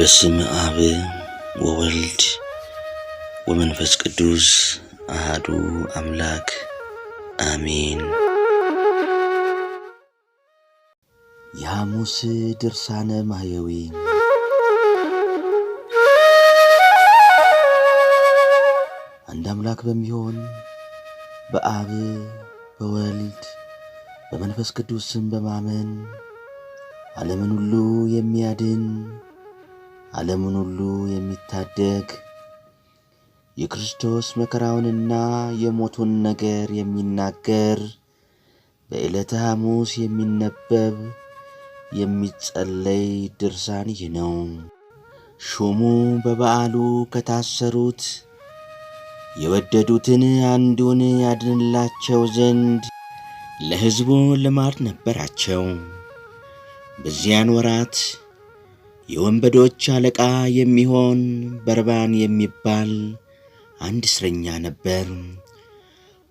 በስመ አብ ወወልድ ወመንፈስ ቅዱስ አሐዱ አምላክ አሜን። የሐሙስ ድርሳነ ማሕየዊ። አንድ አምላክ በሚሆን በአብ በወልድ በመንፈስ ቅዱስ ስም በማመን ዓለምን ሁሉ የሚያድን ዓለምን ሁሉ የሚታደግ የክርስቶስ መከራውንና የሞቱን ነገር የሚናገር በዕለተ ሐሙስ የሚነበብ የሚጸለይ ድርሳን ይህ ነው። ሹሙ በበዓሉ ከታሰሩት የወደዱትን አንዱን ያድንላቸው ዘንድ ለሕዝቡ ልማድ ነበራቸው። በዚያን ወራት የወንበዶች አለቃ የሚሆን በርባን የሚባል አንድ እስረኛ ነበር።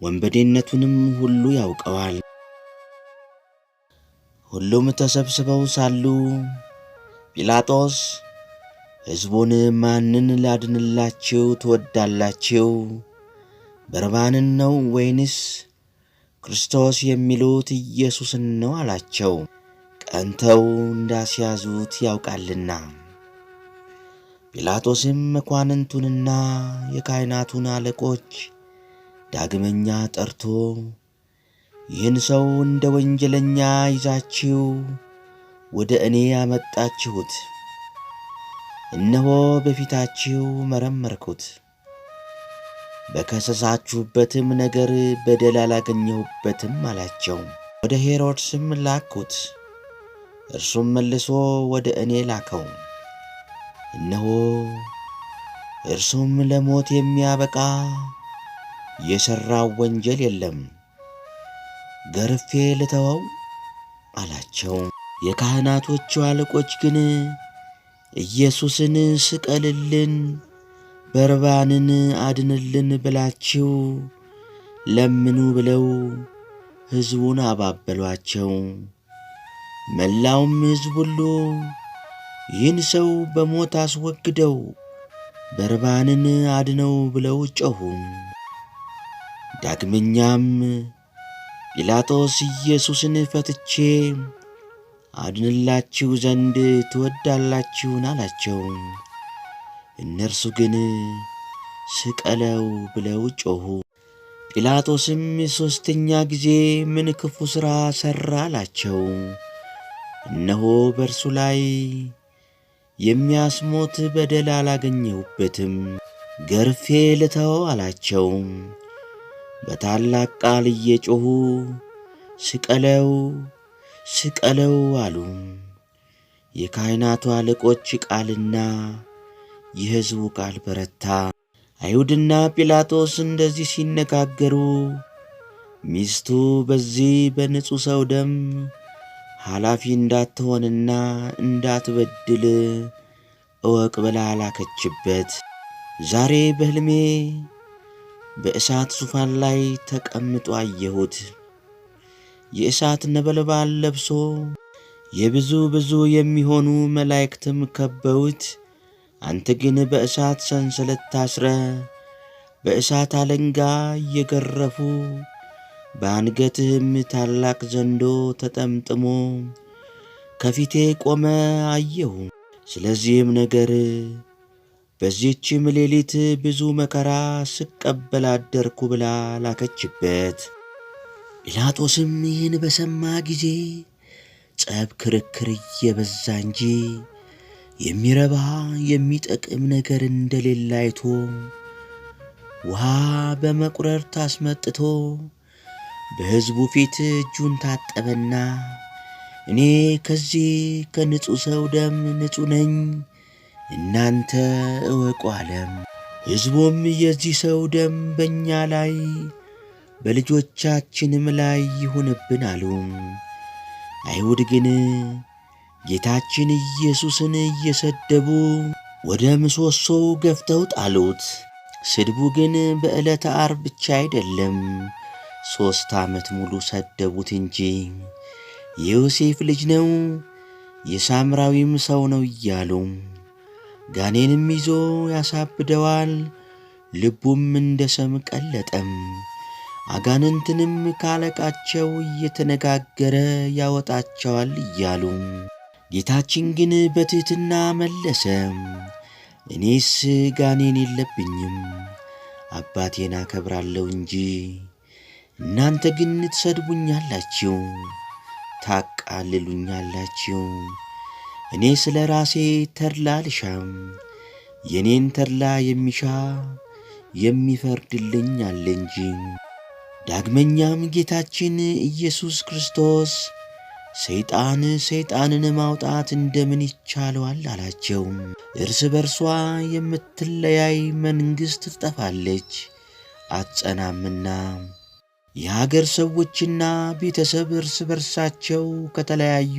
ወንበዴነቱንም ሁሉ ያውቀዋል። ሁሉም ተሰብስበው ሳሉ ጲላጦስ ሕዝቡን ማንን ላድንላችሁ ትወዳላችሁ? በርባንን ነው ወይንስ ክርስቶስ የሚሉት ኢየሱስን ነው አላቸው። ቀንተው እንዳስያዙት ያውቃልና። ጲላጦስም መኳንንቱንና የካህናቱን አለቆች ዳግመኛ ጠርቶ ይህን ሰው እንደ ወንጀለኛ ይዛችሁ ወደ እኔ ያመጣችሁት፣ እነሆ በፊታችሁ መረመርኩት፣ በከሰሳችሁበትም ነገር በደል አላገኘሁበትም አላቸው። ወደ ሄሮድስም ላኩት። እርሱም መልሶ ወደ እኔ ላከው። እነሆ እርሱም ለሞት የሚያበቃ የሠራው ወንጀል የለም፣ ገርፌ ልተወው አላቸው። የካህናቶቹ አለቆች ግን ኢየሱስን ስቀልልን፣ በርባንን አድንልን ብላችሁ ለምኑ ብለው ሕዝቡን አባበሏቸው። መላውም ሕዝብ ሁሉ ይህን ሰው በሞት አስወግደው፣ በርባንን አድነው ብለው ጮኹ። ዳግመኛም ጲላጦስ ኢየሱስን ፈትቼ አድንላችሁ ዘንድ ትወዳላችሁን አላቸው። እነርሱ ግን ስቀለው ብለው ጮኹ። ጲላጦስም ሦስተኛ ጊዜ ምን ክፉ ሥራ ሠራ አላቸው። እነሆ በእርሱ ላይ የሚያስሞት በደል አላገኘሁበትም፣ ገርፌ ልተው አላቸው። በታላቅ ቃል እየጮኹ ስቀለው ስቀለው አሉ። የካህናቱ አለቆች ቃልና የሕዝቡ ቃል በረታ። አይሁድና ጲላጦስ እንደዚህ ሲነጋገሩ ሚስቱ በዚህ በንጹሕ ሰው ደም ኃላፊ እንዳትሆንና እንዳትበድል እወቅ ብላ ላከችበት። ዛሬ በሕልሜ በእሳት ዙፋን ላይ ተቀምጦ አየሁት። የእሳት ነበልባል ለብሶ የብዙ ብዙ የሚሆኑ መላእክትም ከበውት፣ አንተ ግን በእሳት ሰንሰለት ታስረ በእሳት አለንጋ እየገረፉ በአንገትህም ታላቅ ዘንዶ ተጠምጥሞ ከፊቴ ቆመ አየሁ። ስለዚህም ነገር በዚህችም ሌሊት ብዙ መከራ ስቀበል አደርኩ ብላ ላከችበት። ጲላጦስም ይህን በሰማ ጊዜ ጸብ፣ ክርክር እየበዛ እንጂ የሚረባ የሚጠቅም ነገር እንደሌለ አይቶ ውሃ በመቁረር ታስመጥቶ በሕዝቡ ፊት እጁን ታጠበና እኔ ከዚህ ከንጹሕ ሰው ደም ንጹሕ ነኝ፣ እናንተ እወቁ አለም። ሕዝቡም የዚህ ሰው ደም በእኛ ላይ በልጆቻችንም ላይ ይሁንብን አሉ። አይሁድ ግን ጌታችን ኢየሱስን እየሰደቡ ወደ ምሰሶው ገፍተው ጣሉት። ስድቡ ግን በዕለተ ዓርብ ብቻ አይደለም፣ 3 ዓመት ሙሉ ሰደቡት እንጂ የዮሴፍ ልጅ ነው የሳምራዊም ሰው ነው እያሉ ጋኔንም ይዞ ያሳብደዋል፣ ልቡም እንደ ሰም ቀለጠም። አጋንንትንም ካለቃቸው እየተነጋገረ ያወጣቸዋል እያሉ። ጌታችን ግን በትሕትና መለሰ፣ እኔስ ጋኔን የለብኝም፣ አባቴን አከብራለሁ እንጂ። እናንተ ግን ትሰድቡኛላችሁ፣ ታቃልሉኛላችሁ። እኔ ስለ ራሴ ተድላ አልሻም፣ የኔን ተድላ የሚሻ የሚፈርድልኝ አለ እንጂ። ዳግመኛም ጌታችን ኢየሱስ ክርስቶስ ሰይጣንን ማውጣት እንደምን ይቻለዋል አላቸው። እርስ በርሷ የምትለያይ መንግሥት ትጠፋለች አትጸናምና። የሀገር ሰዎችና ቤተሰብ እርስ በርሳቸው ከተለያዩ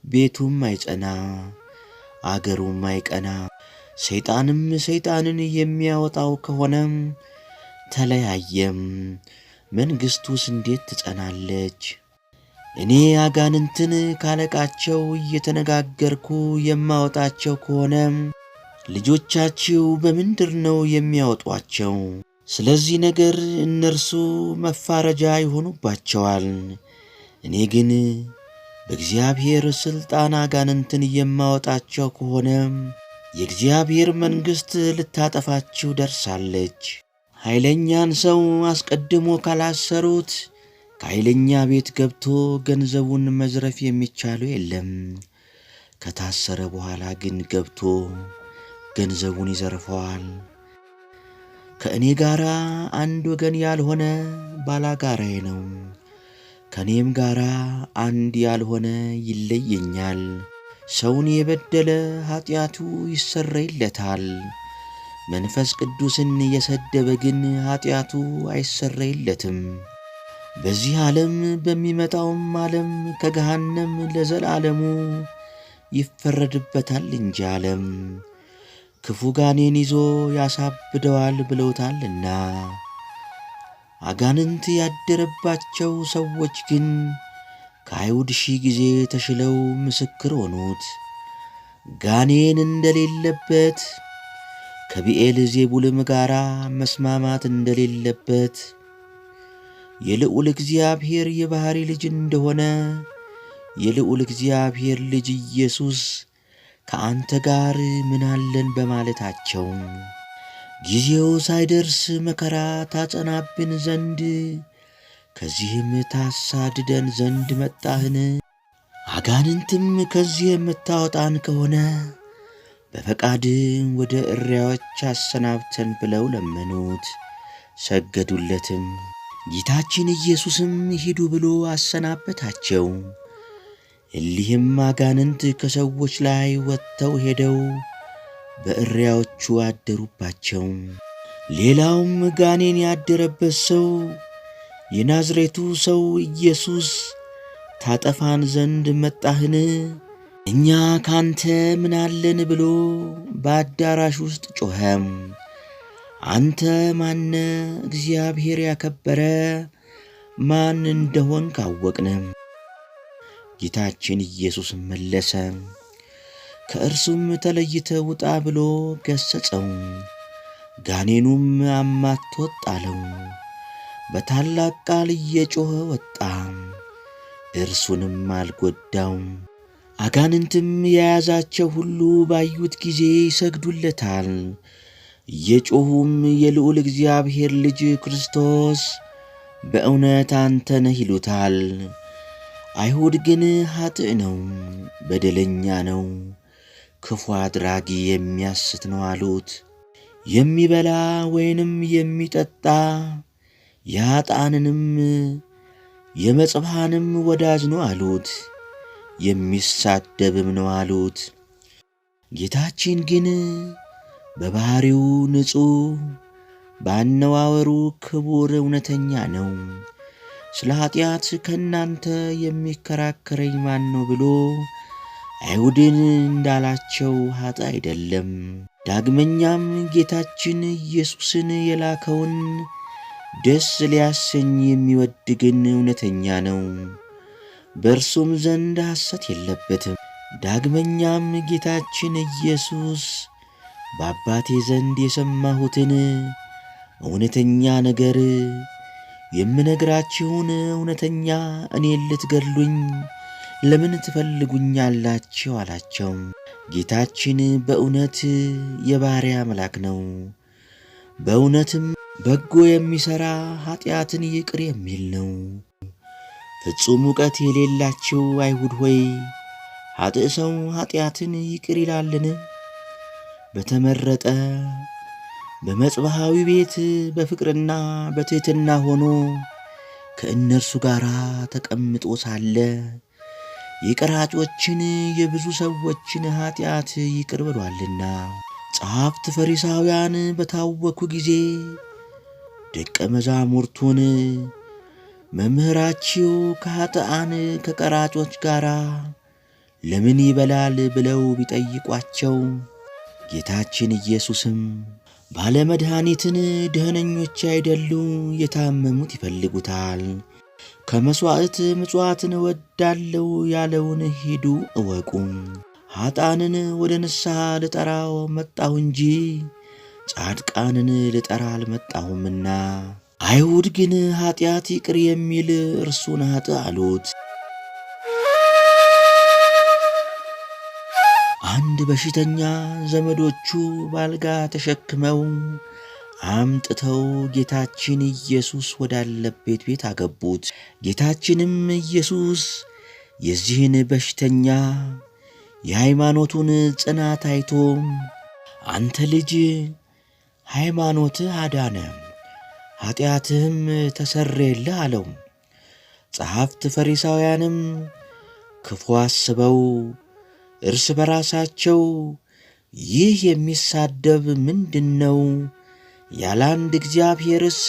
ቤቱም አይጸና አገሩም አይቀና። ሰይጣንም ሰይጣንን የሚያወጣው ከሆነም ተለያየም፣ መንግሥቱስ እንዴት ትጸናለች? እኔ አጋንንትን ካለቃቸው እየተነጋገርኩ የማወጣቸው ከሆነ ልጆቻችሁ በምንድር ነው የሚያወጧቸው? ስለዚህ ነገር እነርሱ መፋረጃ ይሆኑባቸዋል። እኔ ግን በእግዚአብሔር ሥልጣን አጋንንትን የማወጣቸው ከሆነ የእግዚአብሔር መንግሥት ልታጠፋችሁ ደርሳለች። ኃይለኛን ሰው አስቀድሞ ካላሰሩት ከኃይለኛ ቤት ገብቶ ገንዘቡን መዝረፍ የሚቻለው የለም። ከታሰረ በኋላ ግን ገብቶ ገንዘቡን ይዘርፈዋል። ከእኔ ጋር አንድ ወገን ያልሆነ ባላጋራዬ ነው፣ ከእኔም ጋር አንድ ያልሆነ ይለየኛል። ሰውን የበደለ ኀጢአቱ ይሰረይለታል፣ መንፈስ ቅዱስን የሰደበ ግን ኀጢአቱ አይሰረይለትም። በዚህ ዓለም በሚመጣውም ዓለም ከገሃነም ለዘላለሙ ይፈረድበታል እንጂ ዓለም ክፉ ጋኔን ይዞ ያሳብደዋል ብለውታልና። አጋንንት ያደረባቸው ሰዎች ግን ከአይሁድ 1000 ጊዜ ተሽለው ምስክር ሆኑት። ጋኔን እንደሌለበት ከቢኤል ዜቡልም ጋር መስማማት እንደሌለበት የልዑል እግዚአብሔር የባሕሪ ልጅ እንደሆነ የልዑል እግዚአብሔር ልጅ ኢየሱስ ከአንተ ጋር ምን አለን በማለታቸው ጊዜው ሳይደርስ መከራ ታጸናብን ዘንድ ከዚህም ታሳድደን ዘንድ መጣህን? አጋንንትም ከዚህ የምታወጣን ከሆነ በፈቃድ ወደ እሪያዎች አሰናብተን ብለው ለመኑት፣ ሰገዱለትም። ጌታችን ኢየሱስም ሂዱ ብሎ አሰናበታቸው። እሊህም አጋንንት ከሰዎች ላይ ወጥተው ሄደው በእሪያዎቹ አደሩባቸው። ሌላውም ጋኔን ያደረበት ሰው የናዝሬቱ ሰው ኢየሱስ ታጠፋን ዘንድ መጣህን? እኛ ካንተ ምን አለን ብሎ በአዳራሽ ውስጥ ጮኸም። አንተ ማነ? እግዚአብሔር ያከበረ ማን እንደሆን ካወቅንም። ጌታችን ኢየሱስ መለሰ፣ ከእርሱም ተለይተ ውጣ ብሎ ገሰጸው። ጋኔኑም አማትወጥ አለው። በታላቅ ቃል እየጮኸ ወጣ፣ እርሱንም አልጎዳው። አጋንንትም የያዛቸው ሁሉ ባዩት ጊዜ ይሰግዱለታል፣ እየጮኹም የልዑል እግዚአብሔር ልጅ ክርስቶስ በእውነት አንተ ነህ ይሉታል። አይሁድ ግን ኃጥእ ነው፣ በደለኛ ነው፣ ክፉ አድራጊ የሚያስት ነው አሉት። የሚበላ ወይንም የሚጠጣ የኃጥአንንም የመጽብሃንም ወዳጅ ነው አሉት። የሚሳደብም ነው አሉት። ጌታችን ግን በባሕሪው ንጹሕ፣ በአነዋወሩ ክቡር፣ እውነተኛ ነው። ስለ ኀጢአት ከእናንተ የሚከራከረኝ ማን ነው ብሎ አይሁድን እንዳላቸው ኃጥእ አይደለም። ዳግመኛም ጌታችን ኢየሱስን የላከውን ደስ ሊያሰኝ የሚወድ ግን እውነተኛ ነው፣ በእርሱም ዘንድ ሐሰት የለበትም። ዳግመኛም ጌታችን ኢየሱስ በአባቴ ዘንድ የሰማሁትን እውነተኛ ነገር የምነግራችሁን እውነተኛ እኔን ልትገድሉኝ ለምን ትፈልጉኛላችሁ አላቸው። ጌታችን በእውነት የባሪያ አምላክ ነው። በእውነትም በጎ የሚሠራ ኀጢአትን ይቅር የሚል ነው። ፍጹም ዕውቀት የሌላችሁ አይሁድ ሆይ ኀጥእ ሰው ኀጢአትን ይቅር ይላልን? በተመረጠ በመጽባሃዊ ቤት በፍቅርና በትሕትና ሆኖ ከእነርሱ ጋር ተቀምጦ ሳለ የቀራጮችን የብዙ ሰዎችን ኀጢአት ይቅር ብሎአልና። ጸሐፍት ፈሪሳውያን በታወኩ ጊዜ ደቀ መዛሙርቱን መምህራችሁ ከኀጥኣን ከቀራጮች ጋር ለምን ይበላል ብለው ቢጠይቋቸው ጌታችን ኢየሱስም ባለመድኃኒትን ደህነኞች አይደሉ የታመሙት ይፈልጉታል፣ ከመሥዋዕት ምጽዋትን እወዳለሁ ያለውን ሂዱ እወቁ። ኀጥኣንን ወደ ንስሐ ልጠራው መጣሁ እንጂ ጻድቃንን ልጠራ አልመጣሁምና። አይሁድ ግን ኀጢአት ይቅር የሚል እርሱን ኀጥእ አሉት። አንድ በሽተኛ ዘመዶቹ ባልጋ ተሸክመው አምጥተው ጌታችን ኢየሱስ ወዳለበት ቤት አገቡት። ጌታችንም ኢየሱስ የዚህን በሽተኛ የሃይማኖቱን ጽናት አይቶ አንተ ልጅ ሃይማኖትህ አዳነ፣ ኀጢአትህም ተሰረየልህ አለው። ጸሐፍት ፈሪሳውያንም ክፉ አስበው እርስ በራሳቸው ይህ የሚሳደብ ምንድነው? ያለ አንድ እግዚአብሔርስ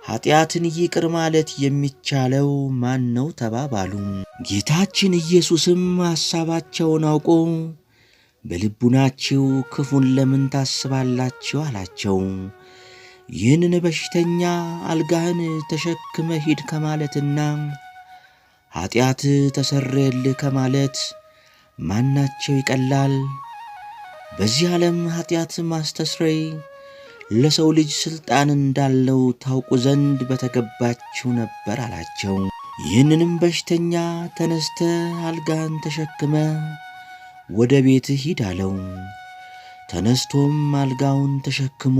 ኀጢአትን ይቅር ማለት የሚቻለው ማን ነው ተባባሉ። ጌታችን ኢየሱስም ሐሳባቸውን አውቆ በልቡናችሁ ክፉን ለምን ታስባላችሁ አላቸው። ይህንን በሽተኛ አልጋህን ተሸክመ ሂድ ከማለትና ኀጢአት ተሰረየልህ ከማለት ማናቸው ይቀላል? በዚህ ዓለም ኀጢአት ማስተስረይ ለሰው ልጅ ሥልጣን እንዳለው ታውቁ ዘንድ በተገባችሁ ነበር አላቸው። ይህንንም በሽተኛ ተነስተ አልጋን ተሸክመ ወደ ቤትህ ሂድ አለው። ተነስቶም አልጋውን ተሸክሞ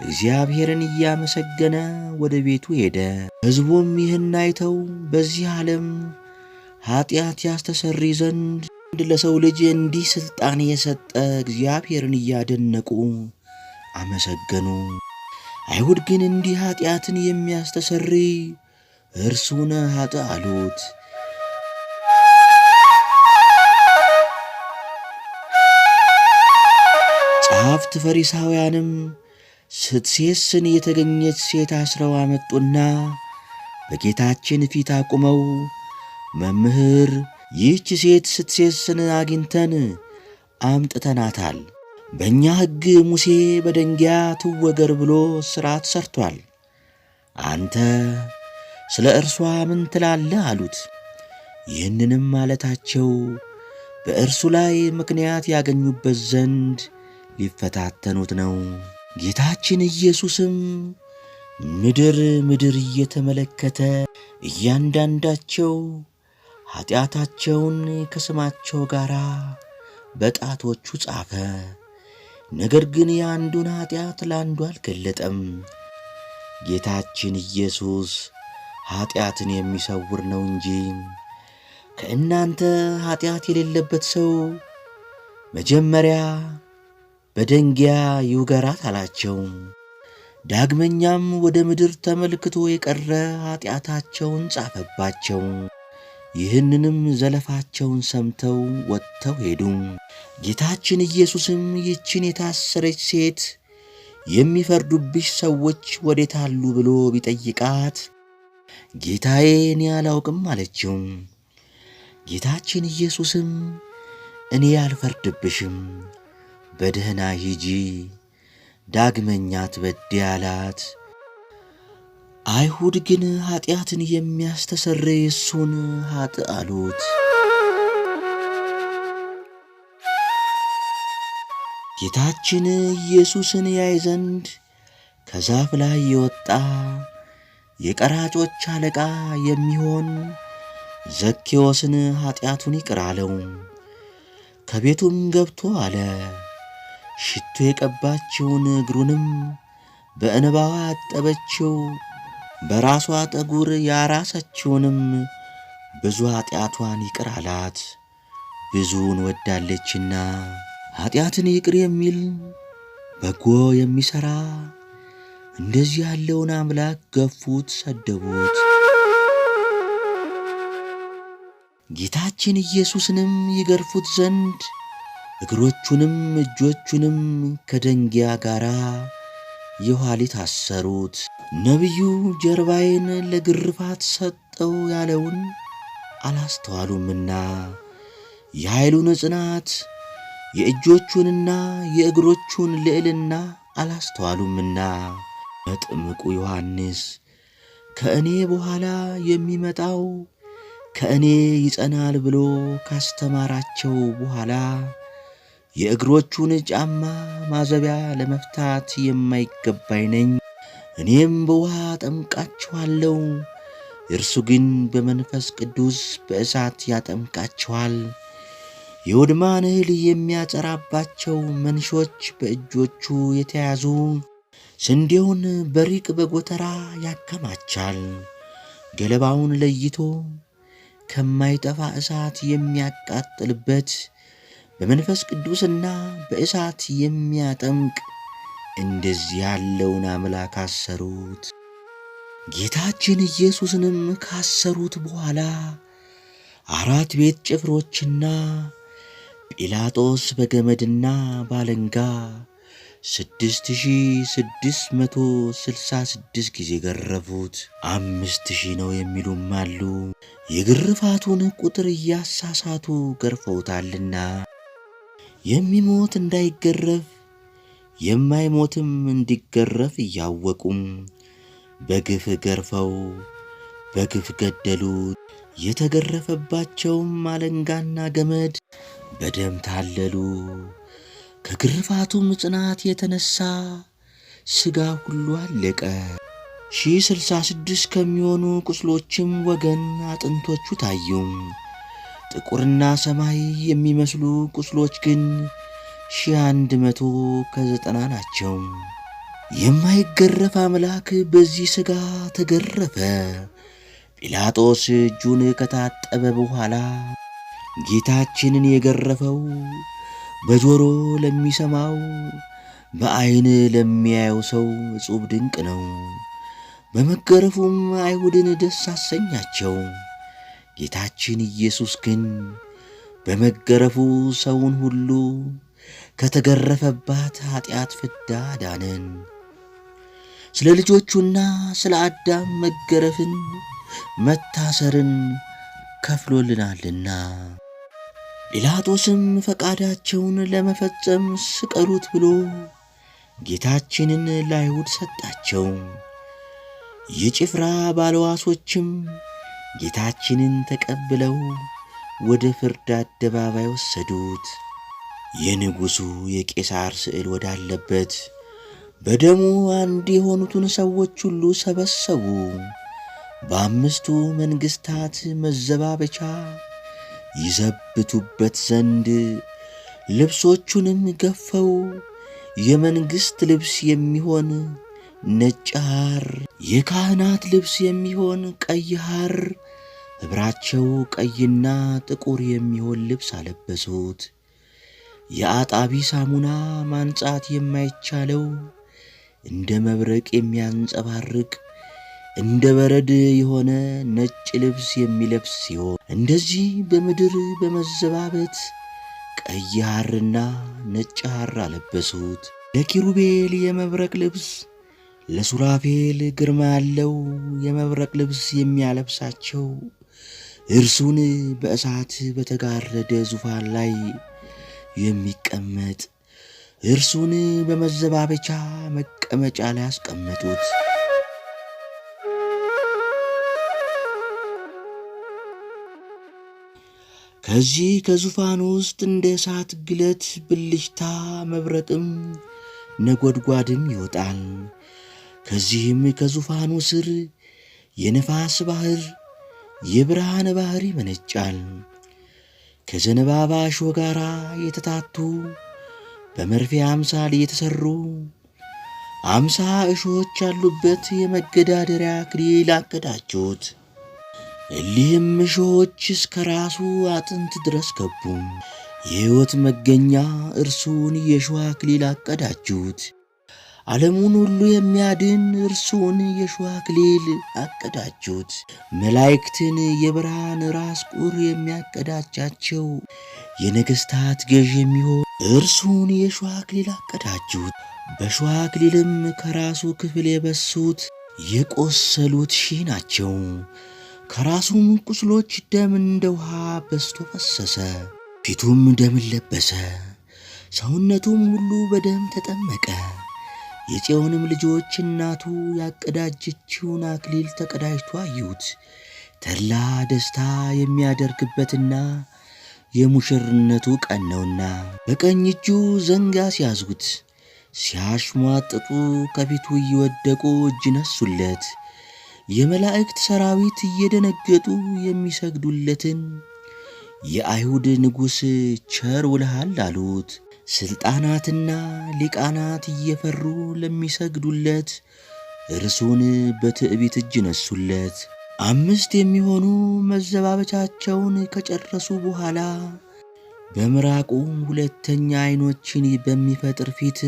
እግዚአብሔርን እያመሰገነ ወደ ቤቱ ሄደ። ሕዝቡም ይህን አይተው በዚህ ዓለም ኀጢአት ያስተሰርይ ዘንድ ለሰው ልጅ እንዲህ ሥልጣን የሰጠ እግዚአብሔርን እያደነቁ አመሰገኑ። አይሁድ ግን እንዲህ ኀጢአትን የሚያስተሰርይ እርሱን ኀጥእ አሉት። ጸሐፍት ፈሪሳውያንም ስትሴስን የተገኘች ሴት አስረው አመጡና በጌታችን ፊት አቁመው መምህር፣ ይህች ሴት ስትሴስን አግኝተን አምጥተናታል። በእኛ ሕግ ሙሴ በደንጊያ ትወገር ብሎ ሥርዓት ሰርቷል። አንተ ስለ እርሷ ምን ትላለህ አሉት። ይህንንም ማለታቸው በእርሱ ላይ ምክንያት ያገኙበት ዘንድ ሊፈታተኑት ነው። ጌታችን ኢየሱስም ምድር ምድር እየተመለከተ እያንዳንዳቸው ኀጢአታቸውን ከስማቸው ጋር በጣቶቹ ጻፈ። ነገር ግን የአንዱን ኀጢአት ለአንዱ አልገለጠም። ጌታችን ኢየሱስ ኀጢአትን የሚሰውር ነው እንጂ ከእናንተ ኀጢአት የሌለበት ሰው መጀመሪያ በደንጊያ ይውገራት አላቸው። ዳግመኛም ወደ ምድር ተመልክቶ የቀረ ኀጢአታቸውን ጻፈባቸው። ይህንንም ዘለፋቸውን ሰምተው ወጥተው ሄዱ። ጌታችን ኢየሱስም ይህችን የታሰረች ሴት የሚፈርዱብሽ ሰዎች ወዴት አሉ ብሎ ቢጠይቃት ጌታዬ እኔ አላውቅም አለችው። ጌታችን ኢየሱስም እኔ አልፈርድብሽም፣ በደህና ሂጂ፣ ዳግመኛ አትበድዪ አላት። አይሁድ ግን ኀጢአትን የሚያስተሰርይ እሱን ኀጥእ አሉት። ጌታችን ኢየሱስን ያይ ዘንድ ከዛፍ ላይ የወጣ የቀራጮች አለቃ የሚሆን ዘኬዎስን ኃጢአቱን ይቅር አለው። ከቤቱም ገብቶ አለ። ሽቱ የቀባችውን እግሩንም በእንባዋ አጠበችው። በራሷ ጠጉር ያራሰችውንም ብዙ ኃጢአቷን ይቅር አላት። ብዙውን ወዳለችና ኃጢአትን ይቅር የሚል በጎ የሚሠራ እንደዚህ ያለውን አምላክ ገፉት፣ ሰደቡት። ጌታችን ኢየሱስንም ይገርፉት ዘንድ እግሮቹንም እጆቹንም ከደንጊያ ጋር የኋሊት አሰሩት። ነቢዩ ጀርባዬን ለግርፋት ሰጠው ያለውን አላስተዋሉምና የኃይሉን ጽናት የእጆቹንና የእግሮቹን ልዕልና አላስተዋሉምና መጥምቁ ዮሐንስ ከእኔ በኋላ የሚመጣው ከእኔ ይጸናል ብሎ ካስተማራቸው በኋላ የእግሮቹን ጫማ ማዘቢያ ለመፍታት የማይገባኝ ነኝ። እኔም በውሃ አጠምቃችኋለሁ፣ እርሱ ግን በመንፈስ ቅዱስ በእሳት ያጠምቃችኋል። የውድማን እህል የሚያጸራባቸው መንሾች በእጆቹ የተያዙ ስንዴውን በሪቅ በጎተራ ያከማቻል። ገለባውን ለይቶ ከማይጠፋ እሳት የሚያቃጥልበት በመንፈስ ቅዱስና በእሳት የሚያጠምቅ እንደዚህ ያለውን አምላክ አሰሩት። ጌታችን ኢየሱስንም ካሰሩት በኋላ 4 ቤት ጭፍሮችና ጲላጦስ በገመድና ባለንጋ 6666 ጊዜ ገረፉት። 5000 ነው የሚሉም አሉ። የግርፋቱን ቁጥር እያሳሳቱ ገርፈውታልና የሚሞት እንዳይገረፍ የማይሞትም እንዲገረፍ እያወቁም በግፍ ገርፈው በግፍ ገደሉት። የተገረፈባቸውም አለንጋና ገመድ በደም ታለሉ። ከግርፋቱም ጽናት የተነሳ ሥጋ ሁሉ አለቀ። 1066 ከሚሆኑ ቁስሎችም ወገን አጥንቶቹ ታዩ። ጥቁርና ሰማይ የሚመስሉ ቁስሎች ግን 1190 ናቸው። የማይገረፍ አምላክ በዚህ ሥጋ ተገረፈ። ጲላጦስ እጁን ከታጠበ በኋላ ጌታችንን የገረፈው በጆሮ ለሚሰማው በዐይን ለሚያየው ሰው እጹብ ድንቅ ነው። በመገረፉም አይሁድን ደስ አሰኛቸው። ጌታችን ኢየሱስ ግን በመገረፉ ሰውን ሁሉ ከተገረፈባት ኀጢአት ፍዳ ዳነን። ስለ ልጆቹና ስለ አዳም መገረፍን መታሰርን ከፍሎልናልና። ጲላጦስም ፈቃዳቸውን ለመፈጸም ስቀሉት ብሎ ጌታችንን ለአይሁድ ሰጣቸው። የጭፍራ ባለዋሶችም ጌታችንን ተቀብለው ወደ ፍርድ አደባባይ ወሰዱት። የንጉሡ የቄሳር ስዕል ወዳለበት በደሙ አንድ የሆኑትን ሰዎች ሁሉ ሰበሰቡ። በ5ቱ መንግሥታት መዘባበቻ ይዘብቱበት ዘንድ ልብሶቹንም ገፈው የመንግሥት ልብስ የሚሆን ነጭ ሐር፣ የካህናት ልብስ የሚሆን ቀይ ሐር፣ ኅብራቸው ቀይና ጥቁር የሚሆን ልብስ አለበሱት። የአጣቢ ሳሙና ማንጻት የማይቻለው እንደ መብረቅ የሚያንጸባርቅ እንደ በረድ የሆነ ነጭ ልብስ የሚለብስ ሲሆን እንደዚህ በምድር በመዘባበት ቀይ ሐርና ነጭ ሐር አለበሱት። ለኪሩቤል የመብረቅ ልብስ፣ ለሱራፌል ግርማ ያለው የመብረቅ ልብስ የሚያለብሳቸው እርሱን በእሳት በተጋረደ ዙፋን ላይ የሚቀመጥ እርሱን በመዘባበቻ መቀመጫ ላይ አስቀመጡት። ከዚህ ከዙፋኑ ውስጥ እንደ እሳት ግለት ብልጭታ መብረቅም ነጎድጓድም ይወጣል። ከዚህም ከዙፋኑ ስር የነፋስ ባህር የብርሃን ባህር ይመነጫል። ከዘንባባ እሾህ ጋር የተታቱ በመርፌ አምሳል የተሰሩ 50 እሾሆች ያሉበት የመገዳደሪያ አክሊል አቀዳጁት። እሊህም እሾሆች እስከ ራሱ አጥንት ድረስ ገቡ። የሕይወት መገኛ እርሱን የእሾህ አክሊል አቀዳጁት። ዓለሙን ሁሉ የሚያድን እርሱን የእሾህ አክሊል አቀዳጁት። መላእክትን የብርሃን ራስ ቁር የሚያቀዳጃቸው የነገሥታት ገዥ የሚሆን እርሱን የእሾህ አክሊል አቀዳጁት። በእሾህ አክሊልም ከራሱ ክፍል የበሱት የቆሰሉት 1000 ናቸው። ከራሱም ቁስሎች ደም እንደ ውሃ በዝቶ ፈሰሰ። ፊቱም ደምን ለበሰ፣ ሰውነቱም ሁሉ በደም ተጠመቀ። የጽዮንም ልጆች እናቱ ያቀዳጀችውን አክሊል ተቀዳጅቶ አዩት። ተድላ ደስታ የሚያደርግበትና የሙሽርነቱ ቀን ነውና። በቀኝ እጁ ዘንግ አስያዙት። ሲያሽሟጥጡ ከፊቱ እየወደቁ እጅ ነሱለት። የመላእክት ሰራዊት እየደነገጡ የሚሰግዱለትን የአይሁድ ንጉሥ ቸር ውለሃል አሉት። ሥልጣናትና ሊቃናት እየፈሩ ለሚሰግዱለት እርሱን በትዕቢት እጅ ነሱለት። 5 የሚሆኑ መዘባበቻቸውን ከጨረሱ በኋላ በምራቁ 2ኛ ዓይኖችን በሚፈጥር ፊት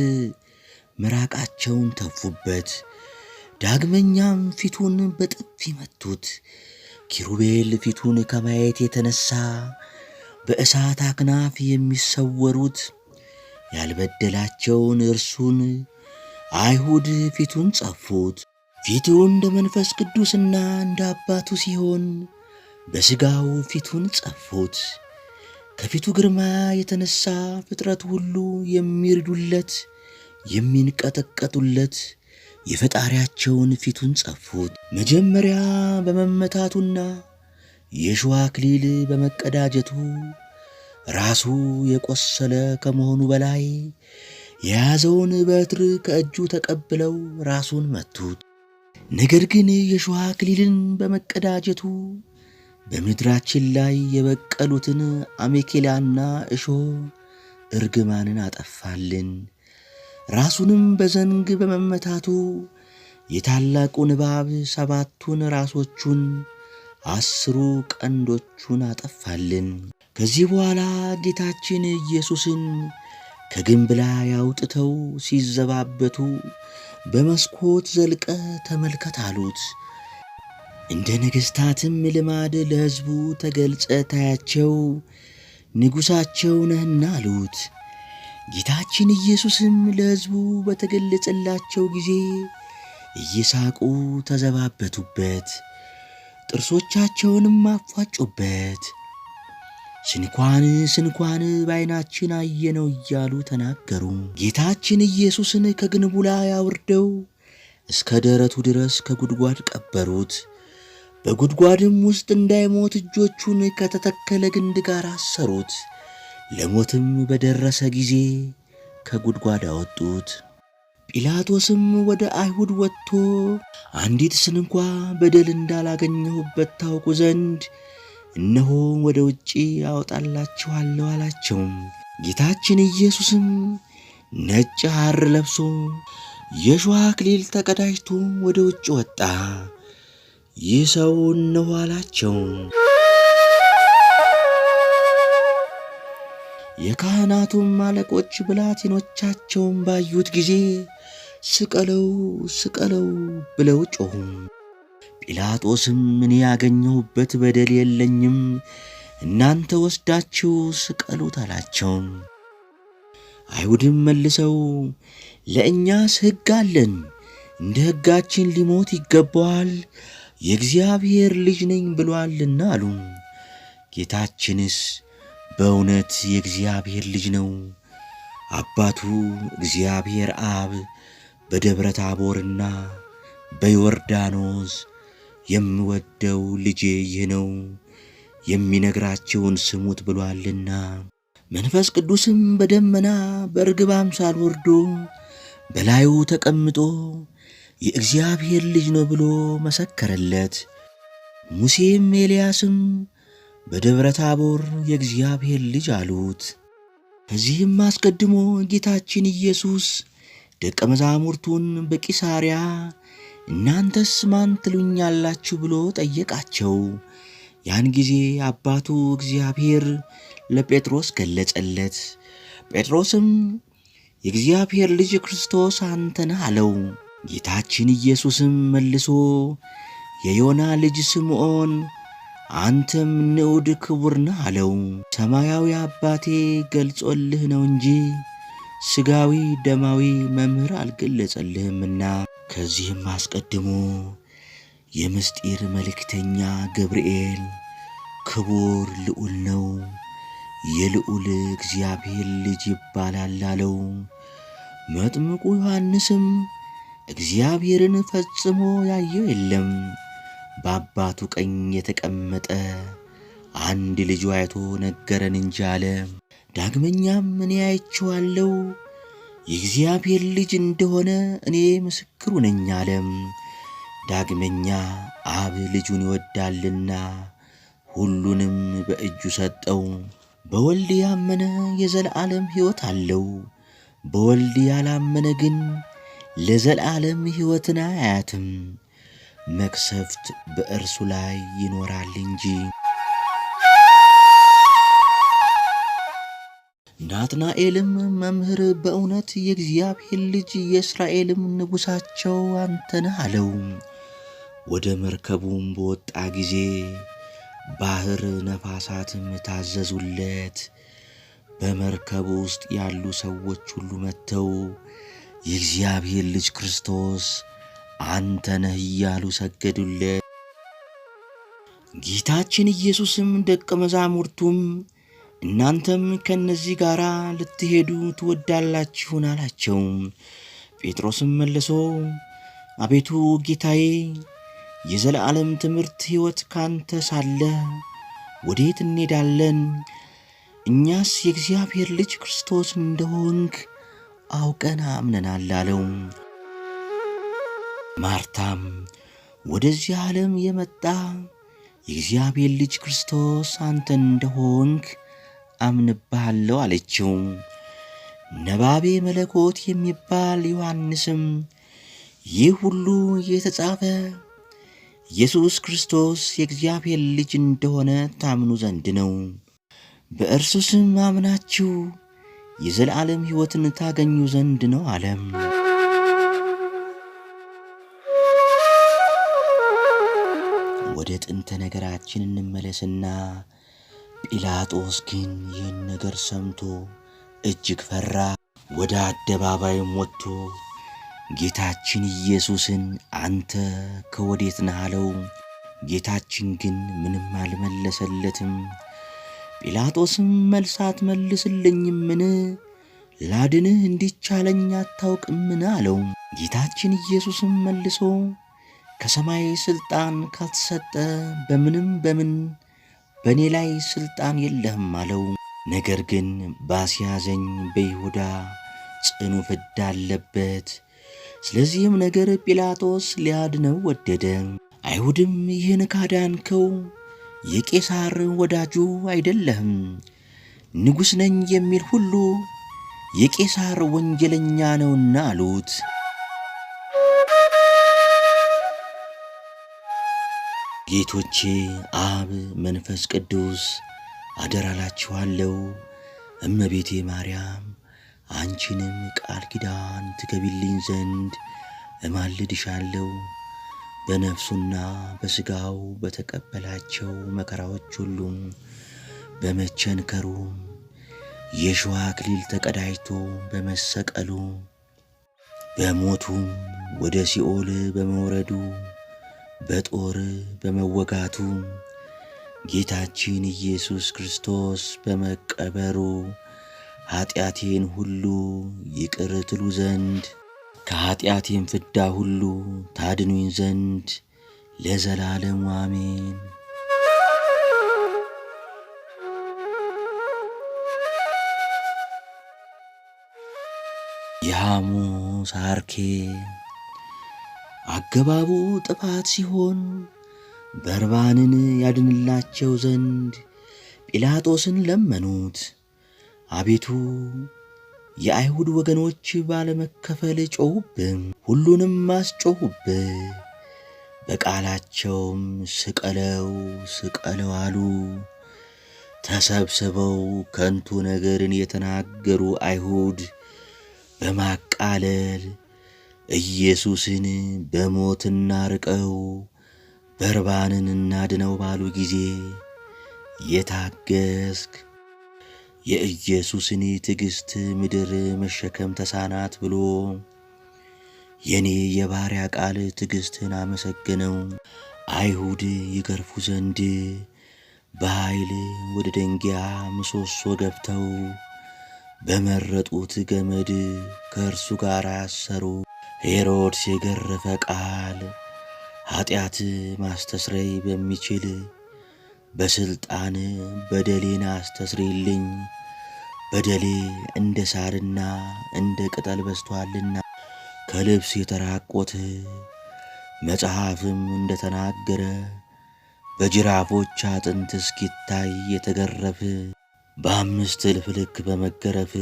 ምራቃቸውን ተፉበት። ዳግመኛም ፊቱን በጥፊ መቱት። ኪሩቤል ፊቱን ከማየት የተነሳ በእሳት አክናፍ የሚሰወሩት ያልበደላቸውን እርሱን አይሁድ ፊቱን ጸፉት። ፊቱ እንደ መንፈስ ቅዱስና እንደ አባቱ ሲሆን በሥጋው ፊቱን ጸፉት። ከፊቱ ግርማ የተነሳ ፍጥረት ሁሉ የሚርዱለት የሚንቀጠቀጡለት የፈጣሪያቸውን ፊቱን ጸፉት። መጀመሪያ በመመታቱና የእሾህ አክሊል በመቀዳጀቱ ራሱ የቆሰለ ከመሆኑ በላይ የያዘውን በትር ከእጁ ተቀብለው ራሱን መቱት። ነገር ግን የእሾህ አክሊልን በመቀዳጀቱ በምድራችን ላይ የበቀሉትን አሜኬላና እሾህ እርግማንን አጠፋልን። ራሱንም በዘንግ በመመታቱ የታላቁን እባብ 7ቱን ራሶቹን 10 ቀንዶቹን አጠፋልን። ከዚህ በኋላ ጌታችን ኢየሱስን ከግንብ ላይ አውጥተው ሲዘባበቱ በመስኮት ዘልቀ ተመልከት አሉት። እንደ ነገሥታትም ልማድ ለሕዝቡ ተገልጸ ታያቸው ንጉሣቸው ነህና አሉት። ጌታችን ኢየሱስም ለሕዝቡ በተገለጸላቸው ጊዜ እየሳቁ ተዘባበቱበት፣ ጥርሶቻቸውንም አፏጩበት። ስንኳን በዓይናችን አየነው እያሉ ተናገሩ። ጌታችን ኢየሱስን ከግንቡ ላይ አውርደው እስከ ደረቱ ድረስ ከጉድጓድ ቀበሩት። በጉድጓድም ውስጥ እንዳይሞት እጆቹን ከተተከለ ግንድ ጋር አሰሩት። ለሞትም በደረሰ ጊዜ ከጉድጓድ አወጡት። ጲላጦስም ወደ አይሁድ ወጥቶ አንዲት ስንኳ በደል እንዳላገኘሁበት ታውቁ ዘንድ እነሆ ወደ ውጪ አወጣላችኋለሁ አላቸው። ጌታችን ኢየሱስም ነጭ ሐር ለብሶ የእሾህ አክሊል ተቀዳጅቶ ወደ ውጭ ወጣ። ይህ ሰው እነሆ አላቸው። የካህናቱም አለቆች ብላቴኖቻቸውን ባዩት ጊዜ ስቀለው ስቀለው ብለው ጮኹ። ጲላጦስም እኔ ያገኘሁበት በደል የለኝም፣ እናንተ ወስዳችሁ ስቀሉት አላቸው። አይሁድም መልሰው ለእኛስ ሕግ አለን፣ እንደ ሕጋችን ሊሞት ይገባዋል፣ የእግዚአብሔር ልጅ ነኝ ብሎአልና አሉ። ጌታችንስ በእውነት የእግዚአብሔር ልጅ ነው፣ አባቱ እግዚአብሔር አብ በደብረ ታቦርና በዮርዳኖስ የምወደው ልጄ ይህ ነው፣ የሚነግራችሁን ስሙት ብሏልና። መንፈስ ቅዱስም በደመና በርግብ አምሳል ወርዶ በላዩ ተቀምጦ የእግዚአብሔር ልጅ ነው ብሎ መሰከረለት። ሙሴም ኤልያስም በደብረ ታቦር የእግዚአብሔር ልጅ አሉት። ከዚህም አስቀድሞ ጌታችን ኢየሱስ ደቀ መዛሙርቱን በቂሳርያ እናንተስ ማን ትሉኛላችሁ ብሎ ጠየቃቸው። ያን ጊዜ አባቱ እግዚአብሔር ለጴጥሮስ ገለጸለት። ጴጥሮስም የእግዚአብሔር ልጅ ክርስቶስ አንተ ነህ አለው። ጌታችን ኢየሱስም መልሶ የዮና ልጅ ስምዖን አንተም ንዑድ ክቡር ነህ አለው። ሰማያዊ አባቴ ገልጾልህ ነው እንጂ ሥጋዊ ደማዊ መምህር አልገለጸልህምና። ከዚህም አስቀድሞ የምስጢር መልእክተኛ ገብርኤል ክቡር ልዑል ነው፣ የልዑል እግዚአብሔር ልጅ ይባላል አለው። መጥምቁ ዮሐንስም እግዚአብሔርን ፈጽሞ ያየው የለም፣ በአባቱ ቀኝ የተቀመጠ አንድ ልጁ አይቶ ነገረን እንጂ አለ። ዳግመኛም እኔ አይቼዋለሁ፣ የእግዚአብሔር ልጅ እንደሆነ እኔ ምስክሩ ነኝ አለ። ዳግመኛ አብ ልጁን ይወዳልና ሁሉንም በእጁ ሰጠው። በወልድ ያመነ የዘላለም ሕይወት አለው፣ በወልድ ያላመነ ግን ለዘላለም ሕይወትን አያትም፣ መቅሰፍት በእርሱ ላይ ይኖራል እንጂ። ናትናኤልም መምህር በእውነት የእግዚአብሔር ልጅ የእስራኤልም ንጉሣቸው አንተ ነህ አለው። ወደ መርከቡም በወጣ ጊዜ ባህር ነፋሳትም ታዘዙለት። በመርከቡ ውስጥ ያሉ ሰዎች ሁሉ መጥተው የእግዚአብሔር ልጅ ክርስቶስ አንተ ነህ እያሉ ሰገዱለት። ጌታችን ኢየሱስም ደቀ መዛሙርቱም እናንተም ከነዚህ ጋር ልትሄዱ ትወዳላችሁን አላቸው። ጴጥሮስም መልሶ አቤቱ ጌታዬ፣ የዘላለም ትምህርት ሕይወት ካንተ ሳለ ወዴት እንሄዳለን? እኛስ የእግዚአብሔር ልጅ ክርስቶስ እንደሆንክ አውቀን አምነናል አለው። ማርታም ወደዚህ ዓለም የመጣ የእግዚአብሔር ልጅ ክርስቶስ አንተ እንደሆንክ አምንብሃለሁ አለችው። ነባቤ መለኮት የሚባል ዮሐንስም ይህ ሁሉ የተጻፈ ኢየሱስ ክርስቶስ የእግዚአብሔር ልጅ እንደሆነ ታምኑ ዘንድ ነው፣ በእርሱ ስም አምናችሁ የዘላለም ሕይወትን ታገኙ ዘንድ ነው አለም። ወደ ጥንተ ነገራችን እንመለስና ጲላጦስ ግን ይህን ነገር ሰምቶ እጅግ ፈራ። ወደ አደባባይም ወጥቶ ጌታችን ኢየሱስን አንተ ከወዴት ነህ አለው። ጌታችን ግን ምንም አልመለሰለትም። ጲላጦስም መልስ አትመልስልኝምን? ላድንህ እንዲቻለኝ አታውቅምን? አለው። ጌታችን ኢየሱስም መልሶ ከሰማይ ሥልጣን ካልተሰጠ በምንም በምን በእኔ ላይ ሥልጣን የለህም አለው። ነገር ግን ባስያዘኝ በይሁዳ ጽኑ ፍዳ አለበት። ስለዚህም ነገር ጲላጦስ ሊያድነው ወደደ። አይሁድም ይህን ካዳንከው የቄሳር ወዳጁ አይደለህም፣ ንጉሥ ነኝ የሚል ሁሉ የቄሳር ወንጀለኛ ነውና አሉት። ጌቶቼ አብ መንፈስ ቅዱስ አደራላችኋለሁ፣ እመቤቴ ማርያም አንቺንም ቃል ኪዳን ትገቢልኝ ዘንድ እማልድሻለሁ። በነፍሱና በሥጋው በተቀበላቸው መከራዎች ሁሉ በመቸንከሩ የሸዋ አክሊል ተቀዳጅቶ በመሰቀሉ በሞቱም ወደ ሲኦል በመውረዱ በጦር በመወጋቱ ጌታችን ኢየሱስ ክርስቶስ በመቀበሩ ኀጢአቴን ሁሉ ይቅር ትሉ ዘንድ ከኀጢአቴም ፍዳ ሁሉ ታድኑኝ ዘንድ ለዘላለሙ አሜን። የሐሙስ አርኬ አገባቡ ጥፋት ሲሆን በርባንን ያድንላቸው ዘንድ ጲላጦስን ለመኑት። አቤቱ የአይሁድ ወገኖች ባለመከፈል ጮኹብህ፣ ሁሉንም አስጮኹብህ። በቃላቸውም ስቀለው ስቀለው አሉ። ተሰብስበው ከንቱ ነገርን የተናገሩ አይሁድ በማቃለል ኢየሱስን በሞት እናርቀው፣ በርባንን እናድነው ባሉ ጊዜ የታገስክ የኢየሱስን ትዕግሥት ምድር መሸከም ተሳናት ብሎ የኔ የባሪያ ቃል ትዕግሥትን አመሰገነው። አይሁድ ይገርፉ ዘንድ በኃይል ወደ ደንጊያ ምሰሶ ገብተው በመረጡት ገመድ ከእርሱ ጋር አሰሩ። ሄሮድስ የገረፈ ቃል ኀጢአት ማስተስረይ በሚችል በሥልጣን በደሌን አስተስሬልኝ፣ በደሌ እንደ ሳርና እንደ ቅጠል በስቶአልና ከልብስ የተራቆተ መጽሐፍም እንደ ተናገረ በጅራፎች አጥንት እስኪታይ የተገረፈ በአምስት እልፍ ልክ በመገረፍ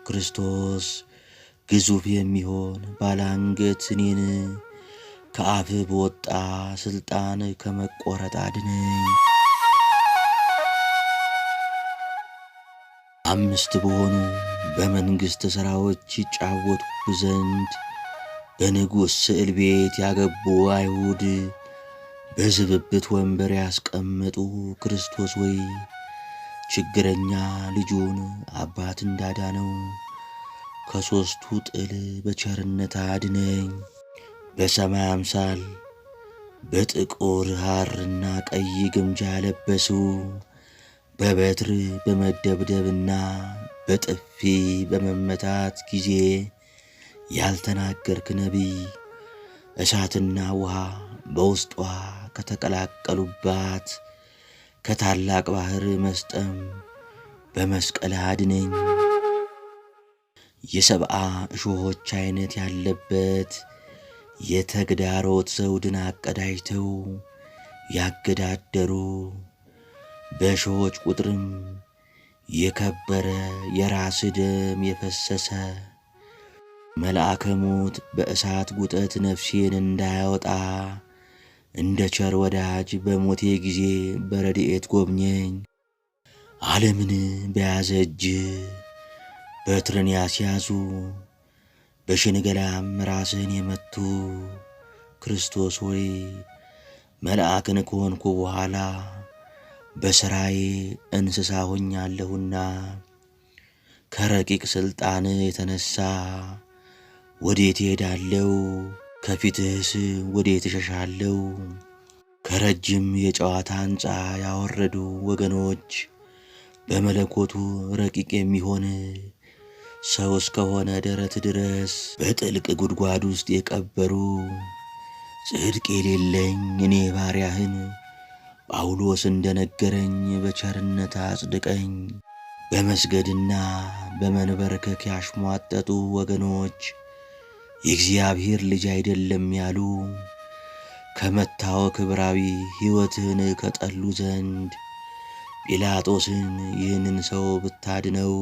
ክርስቶስ ግዙፍ የሚሆን ባላንገት እኔን ከአፍ በወጣ ሥልጣን ከመቆረጥ አድነኝ። አምስት በሆኑ በመንግሥት ሥራዎች ይጫወቱብ ዘንድ በንጉሥ ስዕል ቤት ያገቡ አይሁድ በዝብብት ወንበር ያስቀመጡ ክርስቶስ ወይ ችግረኛ ልጁን አባት እንዳዳነው ከሦስቱ ጥል በቸርነት አድነኝ። በሰማይ አምሳል በጥቁር ሐርና ቀይ ግምጃ ለበሱ በበትር በመደብደብና በጥፊ በመመታት ጊዜ ያልተናገርክ ነቢይ እሳትና ውሃ በውስጧ ከተቀላቀሉባት ከታላቅ ባሕር መስጠም በመስቀል አድነኝ። የሰብአ እሾሆች አይነት ያለበት የተግዳሮት ዘውድን አቀዳጅተው ያገዳደሩ በእሾሆች ቁጥርም የከበረ የራስ ደም የፈሰሰ መልአከ ሞት በእሳት ጉጠት ነፍሴን እንዳያወጣ እንደ ቸር ወዳጅ በሞቴ ጊዜ በረድኤት ጎብኘኝ። ዓለምን በያዘ እጅ በትርን ያስያዙ በሽንገላም ራስህን የመቱ ክርስቶስ ሆይ መልአክን ከሆንኩ በኋላ በሥራዬ እንስሳ ሆኛለሁና ከረቂቅ ሥልጣን የተነሣ ወዴት እሄዳለሁ? ከፊትህስ ወዴት እሸሻለሁ? ከረጅም የጨዋታ ሕንፃ ያወረዱ ወገኖች በመለኮቱ ረቂቅ የሚሆን ሰው እስከሆነ ደረት ድረስ በጥልቅ ጉድጓድ ውስጥ የቀበሩ ጽድቅ የሌለኝ እኔ ባሪያህን ጳውሎስ እንደነገረኝ በቸርነት አጽድቀኝ። በመስገድና በመንበርከክ ያሽሟጠጡ ወገኖች የእግዚአብሔር ልጅ አይደለም ያሉ ከመታወክ ብራዊ ሕይወትን ከጠሉ ዘንድ ጲላጦስን ይህንን ሰው ብታድነው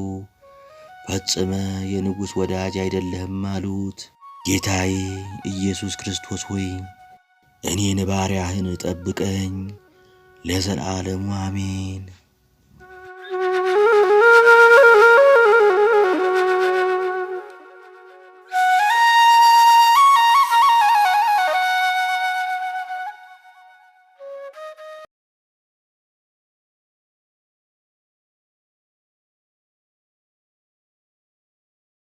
ፈጽመ የንጉሥ ወዳጅ አይደለህም አሉት። ጌታዬ ኢየሱስ ክርስቶስ ሆይ እኔን ባሪያህን ጠብቀኝ ለዘላለሙ አሜን።